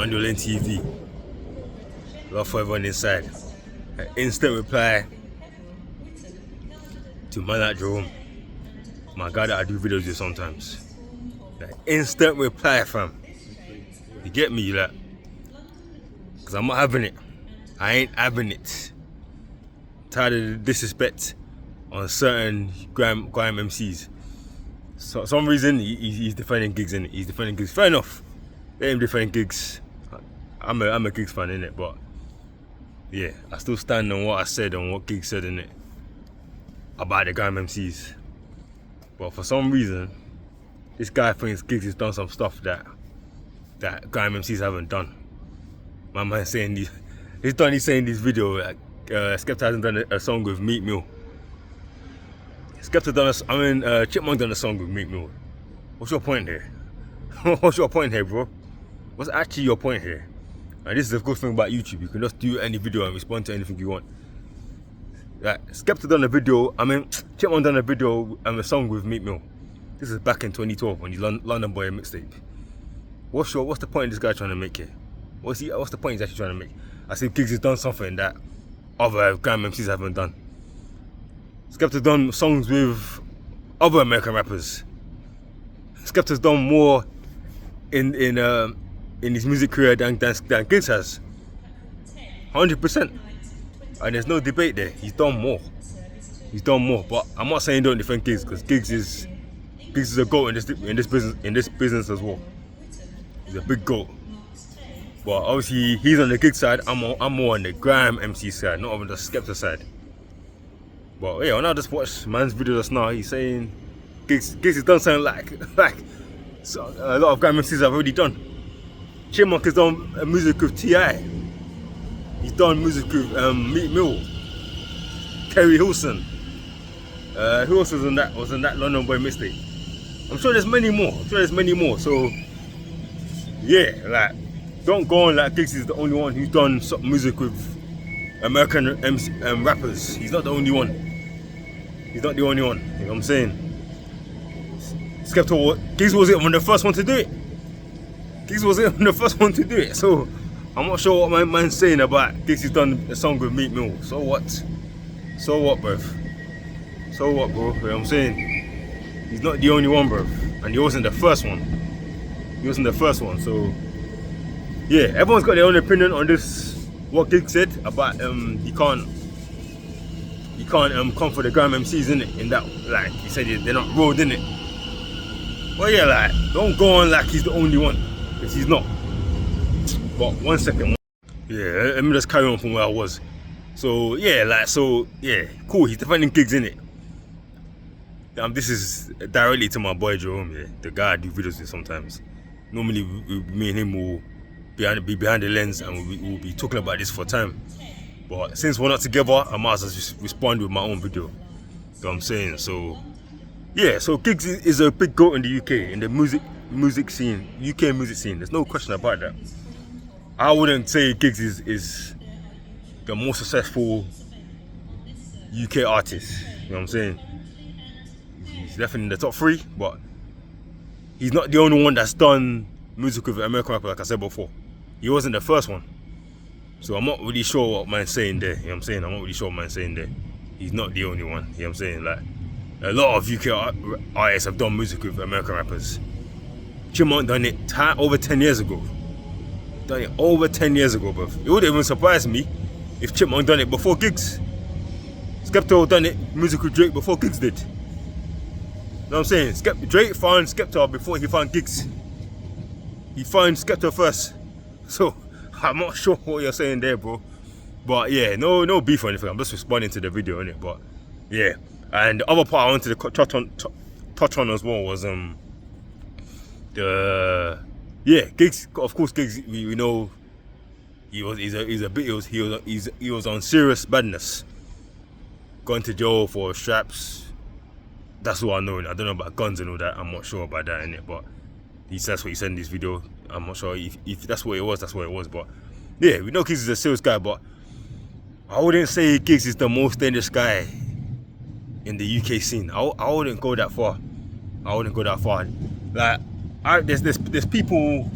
Mandolin TV. Love for everyone inside. An instant reply to man at Jerome. My God, I do videos with sometimes. An instant reply, fam. You get me, like? Cause I'm not having it. I ain't having it. Tired of the disrespect on certain grime MCs. So for some reason he's defending GiGGS, innit? He's defending GiGGS. Fair enough. Let him defend GiGGS. I'm a GiGGS fan, innit? But yeah, I still stand on what I said and what GiGGS said, innit? About the grime MCs. But for some reason, this guy thinks GiGGS has done some stuff that grime MCs haven't done. My man saying he's saying this video like Skepta hasn't done a song with Meek Mill. Chipmunk done a song with Meek Mill. What's your point here? What's your point here, bro? What's actually your point here? And this is the good thing about YouTube. You can just do any video and respond to anything you want. Like, Skepta done a video, Chipmunk done a video and a song with Meek Mill. This is back in 2012 on the London Boy mixtape. What's the point this guy trying to make here? What's the point he's actually trying to make? I see GiGGS has done something that other grime MCs haven't done. Skepta's done songs with other American rappers. Skepta's done more in his music career than GiGGS has. 100%. And there's no debate there. He's done more. But I'm not saying don't defend GiGGS, because GiGGS is a GOAT in this business as well. He's a big GOAT. But obviously he's on the GiGGS side. I'm more on the grime MC side, not on the Skepta side. But yeah, when I just watched man's video just now, he's saying GiGGS has done something like a lot of grime MCs have already done. Chipmunk has done music with T.I. He's done music with Meek Mill, Kerry Hilson. Who else was on that London Boy mixtape? I'm sure there's many more. So yeah, like, don't go on like GiGGS is the only one who's done some music with American rappers. He's not the only one. You know what I'm saying? GiGGS wasn't one of the first one to do it. So I'm not sure what my man's saying about GiGGS has done a song with Meek Mill. So what, bruv? So what, bro? You know what I'm saying? He's not the only one, bruv. And he wasn't the first one. So yeah, everyone's got their own opinion on this. What GiGGS said about he can't come for the grime MCs, innit? In that, like, he said they're not rolled, innit? Well, yeah, like, don't go on like he's the only one, because he's not. But 1 second. Yeah, let me just carry on from where I was. So yeah, cool. He's defending GiGGS, innit? This is directly to my boy Jerome, yeah, the guy I do videos with sometimes. Normally, me and him will be behind the lens and we'll be talking about this for time. But since we're not together, I might as well just respond with my own video. You know what I'm saying? So yeah, so GiGGS is a big GOAT in the UK, in the music scene, UK music scene. There's no question about that. I wouldn't say GiGGS is the most successful UK artist. You know what I'm saying? He's definitely in the top 3, but he's not the only one that's done music with American rapper, like I said before. He wasn't the first one. So I'm not really sure what man's saying there. You know what I'm saying? I'm not really sure what man's saying there. He's not the only one. You know what I'm saying? Like, a lot of UK artists have done music with American rappers. Chipmunk done it over 10 years ago. Bro. It wouldn't even surprise me if Chipmunk done it before GiGGS. Skepta done it music with Drake before GiGGS did. You know what I'm saying? Drake found Skepta before he found GiGGS. He found Skepta first. So I'm not sure what you're saying there, bro. But yeah, no beef or anything. I'm just responding to the video, innit? But yeah, and the other part I wanted to touch on as well was GiGGS. Of course, GiGGS. We know he was on serious badness. Going to jail for straps. That's what I know. I don't know about guns and all that. I'm not sure about that, innit? But that's what he said in this video. I'm not sure if that's what it was. That's what it was. But yeah, we know GiGGS is a serious guy, but I wouldn't say GiGGS is the most dangerous guy in the UK scene. I wouldn't go that far. Like, there's people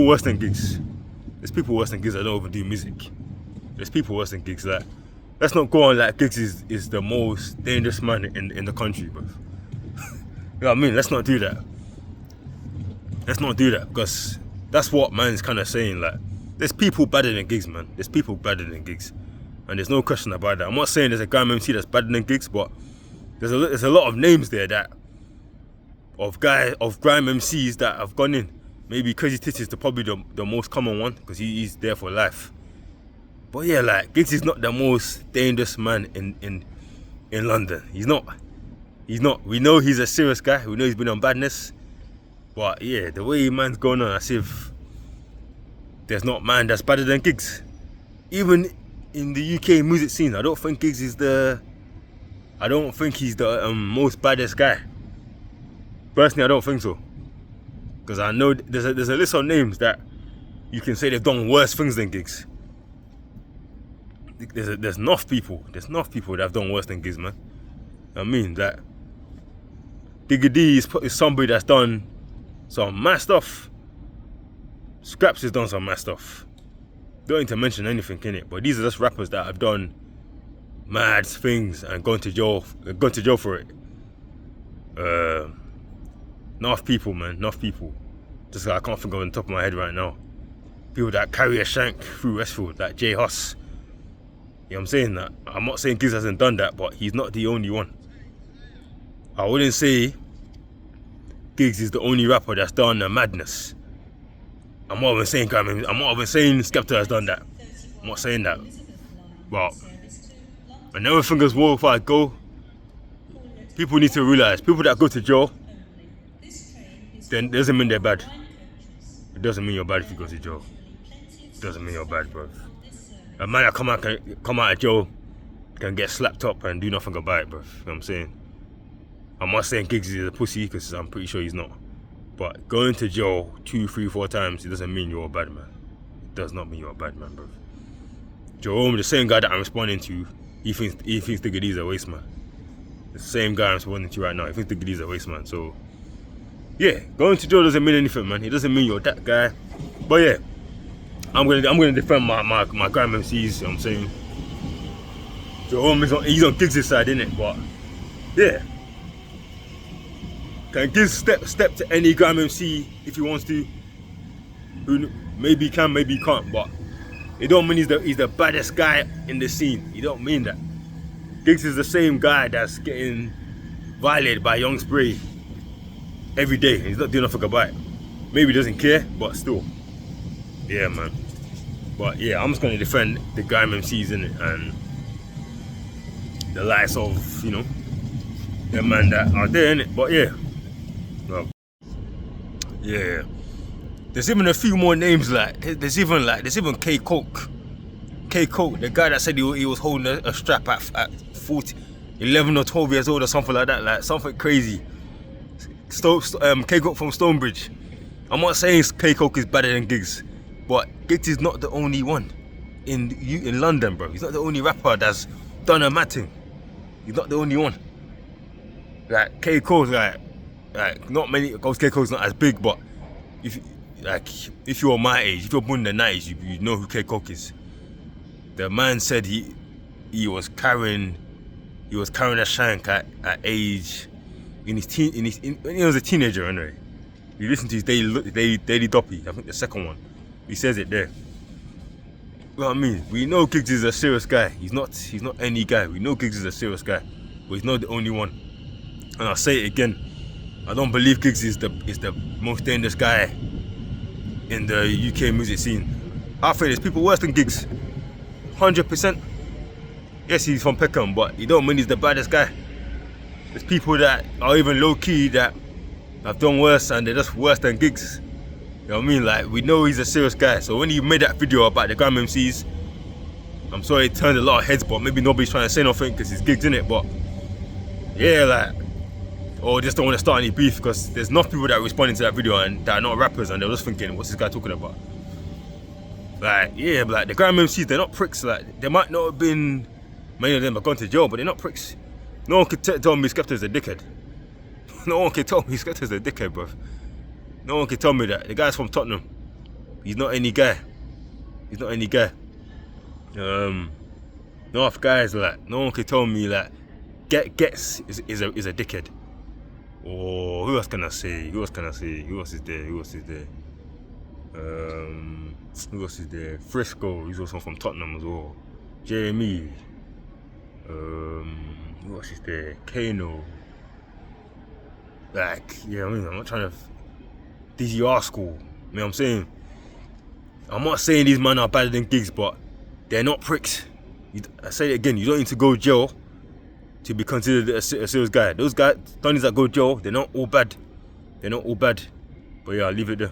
worse than GiGGS. There's people worse than GiGGS that don't even do music. There's people worse than GiGGS. Like, let's not go on like GiGGS is the most dangerous man in the country, bro. You know what I mean? Let's not do that. Let's not do that, because that's what man's kind of saying. Like, there's people better than GiGGS, man. There's people better than GiGGS, and there's no question about that. I'm not saying there's a grime MC that's better than GiGGS, but there's a lot of names there that of grime MCs that have gone in. Maybe Crazy Titty is probably the most common one, because he's there for life. But yeah, like, GiGGS is not the most dangerous man in London. He's not. We know he's a serious guy. We know he's been on badness. But yeah, the way man's going on, as if there's not man that's better than GiGGS. Even in the UK music scene, I don't think GiGGS is he's the most baddest guy. Personally, I don't think so. Because I know there's a list of names that you can say they've done worse things than GiGGS. There's enough people that have done worse than GiGGS, man. I mean, that GiGGS is somebody that's done some mad stuff. Scraps has done some mad stuff. Don't need to mention anything in it, but these are just rappers that have done mad things and gone to jail for it. Enough people, man, enough people. Just like I can't think of on the top of my head right now. People that carry a shank through Westfield, like J Huss. You know what I'm saying? That I'm not saying GiGGS hasn't done that, but he's not the only one. I wouldn't say GiGGS is the only rapper that's done a madness. I'm not even saying Skepta has done that. I'm not saying that. But whenever fingers roll if I go, people need to realise, people that go to jail, then it doesn't mean they're bad. It doesn't mean you're bad if you go to jail. It doesn't mean you're bad, bro. A man that come out of jail can get slapped up and do nothing about it, bro. You know what I'm saying? I'm not saying GiGGS is a pussy, because I'm pretty sure he's not. But going to jail 2, 3, 4 times, it doesn't mean you're a bad man. It does not mean you're a bad man, bro. Jerome, the same guy that I'm responding to, he thinks GiGGS is a waste man. The same guy I'm responding to right now, he thinks GiGGS is a waste man. So yeah, going to jail doesn't mean anything, man. It doesn't mean you're that guy. But yeah, I'm gonna defend my grime MCs. You know what I'm saying? Jerome he's on GiGGS' side, innit? But yeah, can GiGGS step to any grime MC if he wants to? Who maybe can, maybe can't. But it don't mean he's the baddest guy in the scene. It don't mean that. GiGGS is the same guy that's getting violated by Young Spray every day, and he's not doing nothing about it. Maybe he doesn't care, but still. Yeah, man. But yeah, I'm just gonna defend the grime MCs in it, and the likes of, you know, the man that are there in it. But yeah, well, yeah. There's even a few more names. Like there's even K Coke, the guy that said he was holding a strap at 11 or 12 years old or something like that, like something crazy. K Coke from Stonebridge. I'm not saying K Coke is better than GiGGS, but GiGGS is not the only one in London, bro. He's not the only rapper that's done a mad thing. He's not the only one. Like K Cole's like not many. Because K Cole's not as big, but if you're my age, if you're born in the 90s, you know who K Coke is. The man said he was carrying a shank at age when he was a teenager anyway. You listen to his daily doppy, I think the second one. He says it there. You know what I mean? We know GiGGS is a serious guy. He's not any guy. We know GiGGS is a serious guy, but he's not the only one. And I'll say it again. I don't believe GiGGS is the most dangerous guy in the UK music scene. I think there's people worse than GiGGS. 100%. Yes, he's from Peckham, but he don't mean he's the baddest guy. There's people that are even low-key that have done worse, and they're just worse than GiGGS. You know what I mean? Like, we know he's a serious guy. So when he made that video about the grime MCs, I'm sorry it turned a lot of heads, but maybe nobody's trying to say nothing because he's GiGGS in it. But yeah, like, or just don't want to start any beef, because there's enough people that are responding to that video and that are not rappers, and they're just thinking, what's this guy talking about? Like, yeah, but like the grime MCs, they're not pricks. Like, they might not have been, many of them have gone to jail, but they're not pricks. No one could tell me Skepta's a dickhead. No one can tell me Skepta's a dickhead, bro. No one can tell me that. The guy's from Tottenham. He's not any guy. He's not any guy. North guys, like, no one can tell me like GiGGS is a dickhead. Or who else can I say? Who else is there? Who else is there? Frisco, he's also from Tottenham as well. Jamie. Who else is there? Kano. Like, yeah, I mean, I'm not trying to DGR school. You know what I'm saying? I'm not saying these men are better than GiGGS, but they're not pricks. I say it again, you don't need to go jail to be considered a serious guy. Those guys, Donnies that go jail, they're not all bad. But yeah, I'll leave it there.